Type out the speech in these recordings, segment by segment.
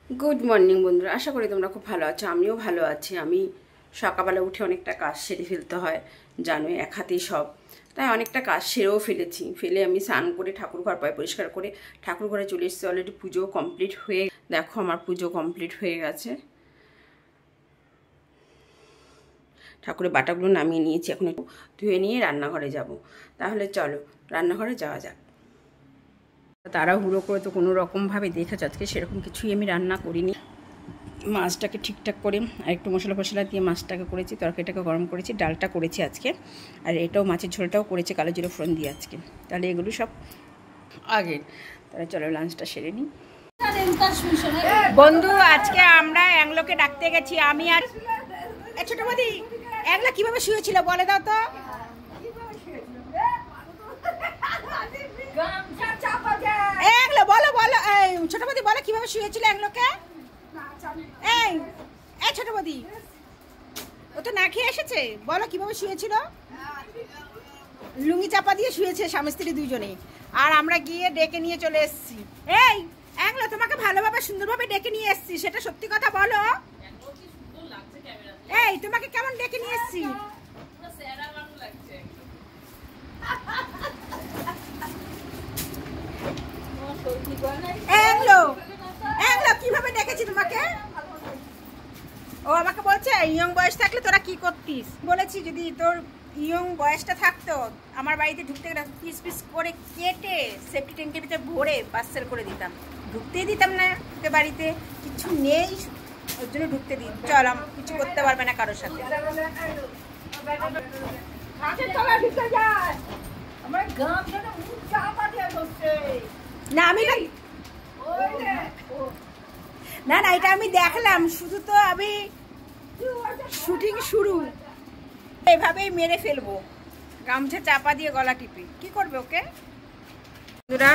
Good morning বন্ধুরা, আশা করি তোমরা খুব ভালো আছো। আমিও ভালো আছি। আমি সকালবেলা উঠে অনেকটা কাজ সেরে ফেলতে হয়, জানোই, এক হাতেই সব। তাই অনেকটা কাজ সেরেও ফেলেছি। ফেলে আমি স্নান করে ঠাকুর ঘর পায় পরিষ্কার করে ঠাকুর ঘরে চলে এসেছি। অলরেডি পুজো কমপ্লিট হয়ে, দেখো আমার পুজো কমপ্লিট হয়ে গেছে। ঠাকুরের বাটাগুলো নামিয়ে নিয়েছি, এখন একটু ধুয়ে নিয়ে রান্নাঘরে যাব। তাহলে চলো রান্নাঘরে যাওয়া যাক। তাড়াহুড়ো করে তো কোনো রকমভাবে দেখেছ, আজকে সেরকম কিছুই আমি রান্না করিনি। মাছটাকে ঠিকঠাক করে আর একটু মশলা ফসলা দিয়ে মাছটাকে করেছি, তরকারিটাকে গরম করেছি, ডালটা করেছি আজকে, আর এটাও মাছের ঝোলটাও করেছি কালো জিরে ফোড়ন দিয়ে আজকে। তাহলে এগুলো সব আগে, তাহলে চলো লাঞ্চটা সেরে নিই। বন্ধু, আজকে আমরা অ্যাংলোকে ডাকতে গেছি। আমি আর ছোট বৌদি, অ্যাংলো কিভাবে শুয়েছিল বলে দাও তো। বলো বলো, ছোট বৌদি বলো কিভাবে শুয়েছিল অ্যাংলোকে। এই এই ছোট বৌদি, ও তো না খেয়ে এসেছে, বলো কিভাবে শুয়েছিল। লুঙ্গি চাপা দিয়ে শুয়েছে স্বামী স্ত্রী দুইজনেই, আর আমরা গিয়ে ডেকে নিয়ে চলে এসেছি। এই অ্যাংলো, তোমাকে ভালোভাবে সুন্দরভাবে ডেকে নিয়ে এসেছি, সেটা সত্যি কথা বলো। এই তোমাকে কেমন ডেকে নিয়ে এসেছি। অ্যাংলো অ্যাংলো কিভাবে ডেকেছি তোমাকে। ও আমাকে বলছে ইয়ং বয়স থাকলে তোরা কি করতিস। বলেছি যদি তোর ইয়ং বয়সটা থাকতো আমার বাড়িতে ঢুকতে গেলে পিস পিস করে কেটে সেফটি ট্যাঙ্কের ভিতরে ভরে পার্সেল করে দিতাম। ঢুকতেই দিতাম না, তোকে বাড়িতে কিছু নেই ওর জন্য ঢুকতে দিই। চল, কিছু করতে পারবে না কারোর সাথে। না আমি না না, এটা আমি দেখলাম, শুধু তো আমি শুটিং শুরু, এভাবেই মেরে ফেলবো গামছা চাপা দিয়ে গলা টিপে। কি করবে ওকে। বন্ধুরা,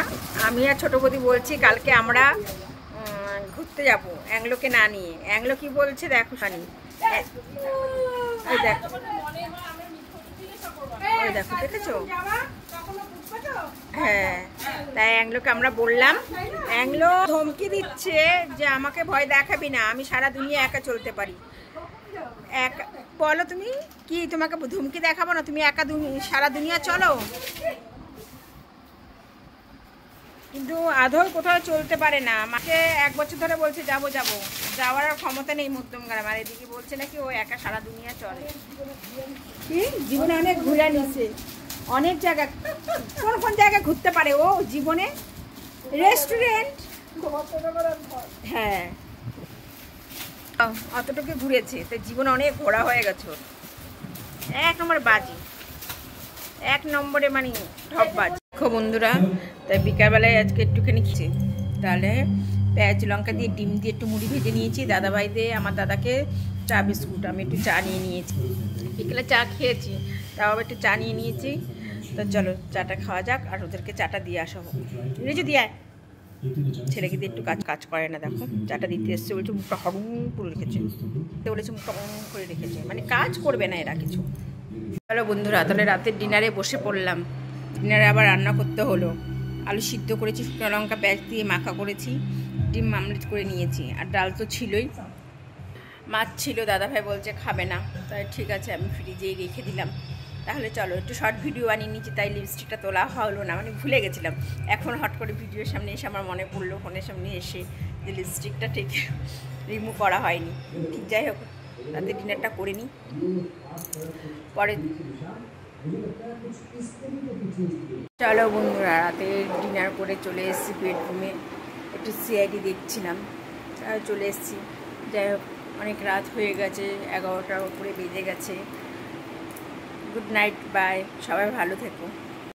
আমি আর ছোট বৌদি বলছি কালকে আমরা ঘুরতে যাবো অ্যাংলোকে না নিয়ে। অ্যাংলো কি বলছে দেখো শানি, দেখো দেখো, দেখেছো। হ্যাঁ, তাই অ্যাংলোকে আমরা বললাম। অ্যাংলো ধমকি দিচ্ছে যে আমাকে ভয় দেখাবি না, আমি সারা দুনিয়া একা চলতে পারি। বলো তুমি কি, তোমাকে ধমকি দেখাবো না, তুমি একা সারা দুনিয়া চলো। কিন্তু আদৌ কোথাও চলতে পারে না। মাকে 1 বছর ধরে বলছে যাবো যাবো, যাওয়ার ক্ষমতা নেই মধ্যম গ্রাম। আর এদিকে বলছে নাকি ও একা সারা দুনিয়া চলে। কি জীবনে অনেক ঘুরে নিছে, অনেক জায়গা, কোন কোন জায়গায় ঘুরতে পারে ও জীবনে। রেস্টুরেন্ট, হ্যাঁ অতটুকু ঘুরেছে, তো জীবনে অনেক ঘোরা হয়ে গেছে। 1 নম্বর বাজি, 1 নম্বরে মানে ঢপ বাজি। দেখো বন্ধুরা, তাই বিকালবেলায় আজকে একটুখানি খেয়েছি, তাহলে পেঁয়াজ লঙ্কা দিয়ে ডিম দিয়ে একটু মুড়ি ভেজে নিয়েছি। দাদাভাই দিয়ে আমার দাদাকে চা বিস্কুট, আমি একটু চা নিয়ে নিয়েছি। বিকেলে চা খেয়েছি, তাও আবার একটু চা নিয়ে নিয়েছি। তো চলো চাটা খাওয়া যাক, আর ওদেরকে চাটা দিয়ে আসা হোক। নিজে দিয়ে ছেলেকে দিয়ে একটু কাজ করে না, দেখো চাটা দিতে এসছে, বলছে মুখটা হরুম করে রেখেছে, বলেছে মুখটা হরুম করে রেখেছে, মানে কাজ করবে না এরা কিছু। চলো বন্ধুরা, তাহলে রাতের ডিনারে বসে পড়লাম। ডিনারে আবার রান্না করতে হলো। আলু সিদ্ধ করেছি, শুকনো লঙ্কা পেঁয়াজ দিয়ে মাখা করেছি, ডিম আমলেট করে নিয়েছি, আর ডাল তো ছিলই। মাছ ছিল, দাদাভাই বলছে খাবে না, তাই ঠিক আছে আমি ফ্রিজেই রেখে দিলাম। তাহলে চলো একটু শর্ট ভিডিও বানিয়ে নিয়েছি, তাই লিপস্টিকটা তোলা হলো না, মানে ভুলে গেছিলাম। এখন হট করে ভিডিওর সামনে এসে আমার মনে পড়লো, ফোনের সামনে এসে, যে লিপস্টিকটা ঠিক রিমুভ করা হয়নি। ঠিক, যাই হোক, রাতে ডিনারটা করে নিই, পরে। চলো বন্ধুরা, রাতে ডিনার করে চলে এসেছি বেডরুমে, একটু সিআইডি দেখছিলাম, চলে এসেছি। যাই হোক, অনেক রাত হয়ে গেছে, 11টার উপরে বেজে গেছে। গুড নাইট, বাই, সবাই ভালো থেকো।